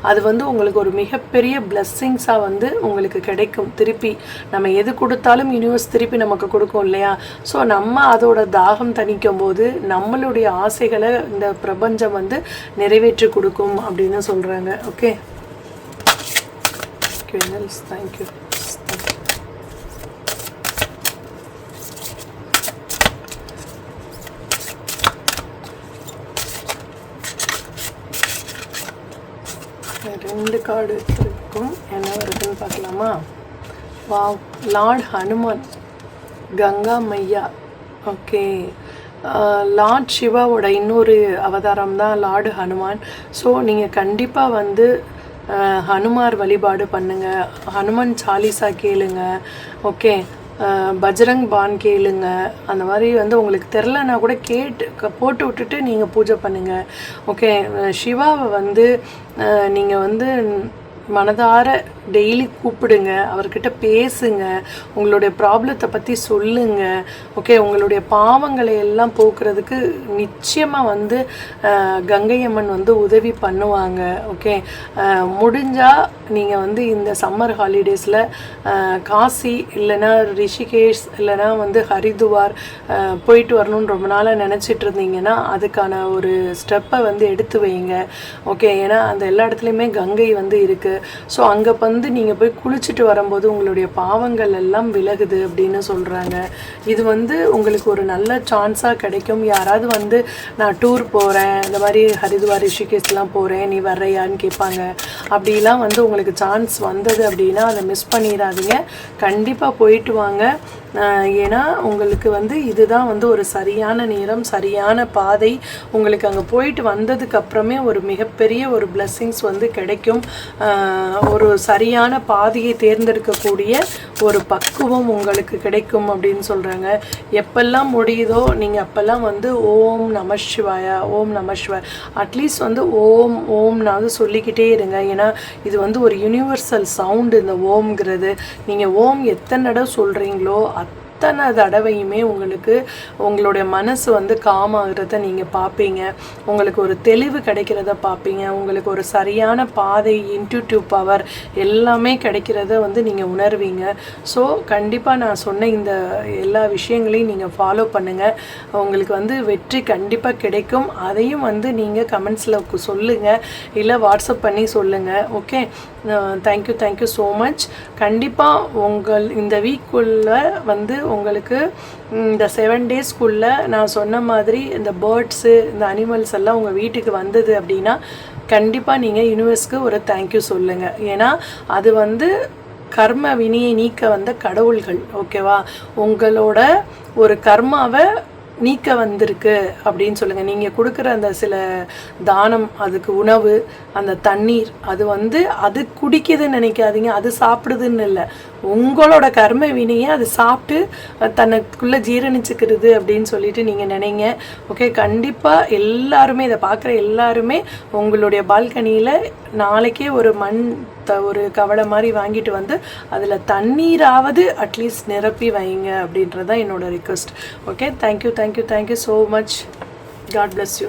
அது வந்து உங்களுக்கு ஒரு மிகப்பெரிய பிளெஸ்ஸிங்ஸாக வந்து உங்களுக்கு கிடைக்கும். திருப்பி நம்ம எது கொடுத்தாலும் யூனிவர்ஸ் திருப்பி நமக்கு கொடுக்கும் இல்லையா? ஸோ நம்ம அதோட தாகம் தணிக்கும் போது நம்மளுடைய ஆசைகளை இந்த பிரபஞ்சம் வந்து நிறைவேற்றி கொடுக்கும் அப்படின்னு சொல்கிறாங்க. Okay, thank you. ரெண்டு கார்டு இருக்கும், என்ன வருதுன்னு பார்க்கலாமா? வா, லார்ட் ஹனுமான், கங்கா மையா. ஓகே, லார்ட் சிவாவோட இன்னொரு அவதாரம் தான் லார்டு ஹனுமான். ஸோ நீங்கள் கண்டிப்பாக வந்து ஹனுமார் வழிபாடு பண்ணுங்கள். ஹனுமன் சாலிசா கேளுங்க. ஓகே, பஜ்ரங் பான் கேளுங்க. அந்த மாதிரி வந்து உங்களுக்கு தெரிலனா கூட போட்டு விட்டுட்டு நீங்கள் பூஜை பண்ணுங்கள். ஓகே, சிவாவை வந்து நீங்கள் வந்து மனதார டெய்லி கூப்பிடுங்க, அவர்கிட்ட பேசுங்க, உங்களுடைய ப்ராப்ளத்தை பற்றி சொல்லுங்கள். ஓகே, உங்களுடைய பாவங்களை எல்லாம் போக்குறதுக்கு நிச்சயமாக வந்து கங்கையம்மன் வந்து உதவி பண்ணுவாங்க. ஓகே, முடிஞ்சால் நீங்கள் வந்து இந்த சம்மர் ஹாலிடேஸில் காசி இல்லைன்னா ரிஷிகேஷ் இல்லைன்னா வந்து ஹரிதுவார் போயிட்டு வரணும்னு ரொம்ப நாளாக நினச்சிட்டு இருந்தீங்கன்னா அதுக்கான ஒரு ஸ்டெப்பை வந்து எடுத்து வைங்க. ஓகே, ஏன்னா அந்த எல்லா இடத்துலையுமே கங்கை வந்து இருக்குது. ஸோ அங்கே வந்து நீங்கள் போய் குளிச்சுட்டு வரும்போது உங்களுடைய பாவங்கள் எல்லாம் விலகுது அப்படின்னு சொல்கிறாங்க. இது வந்து உங்களுக்கு ஒரு நல்ல சான்ஸாக கிடைக்கும். யாராவது வந்து நான் டூர் போகிறேன், இந்த மாதிரி ஹரிதுவார் ரிஷிகேஷ்லாம் போகிறேன், நீ வர்றையான்னு கேட்பாங்க. அப்படிலாம் வந்து உங்களுக்கு சான்ஸ் வந்தது அப்படின்னா அதை மிஸ் பண்ணிடாதீங்க, கண்டிப்பாக போயிட்டு வாங்க. ஏன்னா உங்களுக்கு வந்து இதுதான் வந்து ஒரு சரியான நேரம், சரியான பாதை. உங்களுக்கு அங்கே போயிட்டு வந்ததுக்கப்புறமே ஒரு மிகப்பெரிய ஒரு பிளெஸ்ஸிங்ஸ் வந்து கிடைக்கும். ஒரு சரியான பாதையை தேர்ந்தெடுக்கக்கூடிய ஒரு பக்குவம் உங்களுக்கு கிடைக்கும் அப்படின்னு சொல்கிறாங்க. எப்பெல்லாம் முடியுதோ நீங்கள் அப்போல்லாம் வந்து ஓம் நம சிவாயா, ஓம் நம சிவாய் அட்லீஸ்ட் வந்து ஓம்னாவது சொல்லிக்கிட்டே இருங்க. ஏன்னா இது வந்து ஒரு யூனிவர்சல் சவுண்டு இந்த ஓம்ங்கிறது. நீங்கள் ஓம் எத்தனை தடவை சொல்கிறீங்களோ அத்தனை தடவையுமே உங்களுக்கு உங்களுடைய மனசு வந்து காமாகிறத நீங்கள் பார்ப்பீங்க. உங்களுக்கு ஒரு தெளிவு கிடைக்கிறத பார்ப்பீங்க. உங்களுக்கு ஒரு சரியான பாதை, இன்ட்யூட்டிவ் பவர் எல்லாமே கிடைக்கிறத வந்து நீங்கள் உணர்வீங்க. ஸோ கண்டிப்பாக நான் சொன்ன இந்த எல்லா விஷயங்களையும் நீங்கள் ஃபாலோ பண்ணுங்கள். உங்களுக்கு வந்து வெற்றி கண்டிப்பாக கிடைக்கும். அதையும் வந்து நீங்கள் கமெண்ட்ஸில் சொல்லுங்கள், இல்லை வாட்ஸ்அப் பண்ணி சொல்லுங்கள். Okay, thank you so much. கண்டிப்பாக இந்த வீக்குள்ளே வந்து உங்களுக்கு இந்த 7 டேஸ்க்குள்ளே நான் சொன்ன மாதிரி இந்த பேர்ட்ஸு, இந்த அனிமல்ஸ் எல்லாம் உங்கள் வீட்டுக்கு வந்தது அப்படின்னா கண்டிப்பாக நீங்கள் யூனிவர்ஸ்க்கு ஒரு தேங்க்யூ சொல்லுங்கள். ஏன்னா அது வந்து கர்ம வினியை நீக்க வந்த கடவுள்கள். ஓகேவா, உங்களோட ஒரு கர்மாவை நீக்க வந்திருக்கு அப்படின்னு சொல்லுங்கள். நீங்கள் கொடுக்குற அந்த சில தானம், அதுக்கு உணவு, அந்த தண்ணீர், அது வந்து அது குடிக்குதுன்னு நினைக்காதீங்க, அது சாப்பிடுதுன்னு இல்லை. உங்களோட கர்ம வினையை அது சாப்பிட்டு தனக்குள்ளே ஜீரணிச்சுக்கிறது அப்படின்னு சொல்லிட்டு நீங்கள் நினைங்க. ஓகே, கண்டிப்பாக எல்லாருமே இதை பார்க்குற எல்லாருமே உங்களுடைய பால்கனியில் நாளைக்கே ஒரு ஒரு கவலை மாதிரி வாங்கிட்டு வந்து அதில் தண்ணீராவது அட்லீஸ்ட் நிரப்பி வைங்க அப்படின்றது தான் என்னோட request. Okay, thank you so much. God bless you.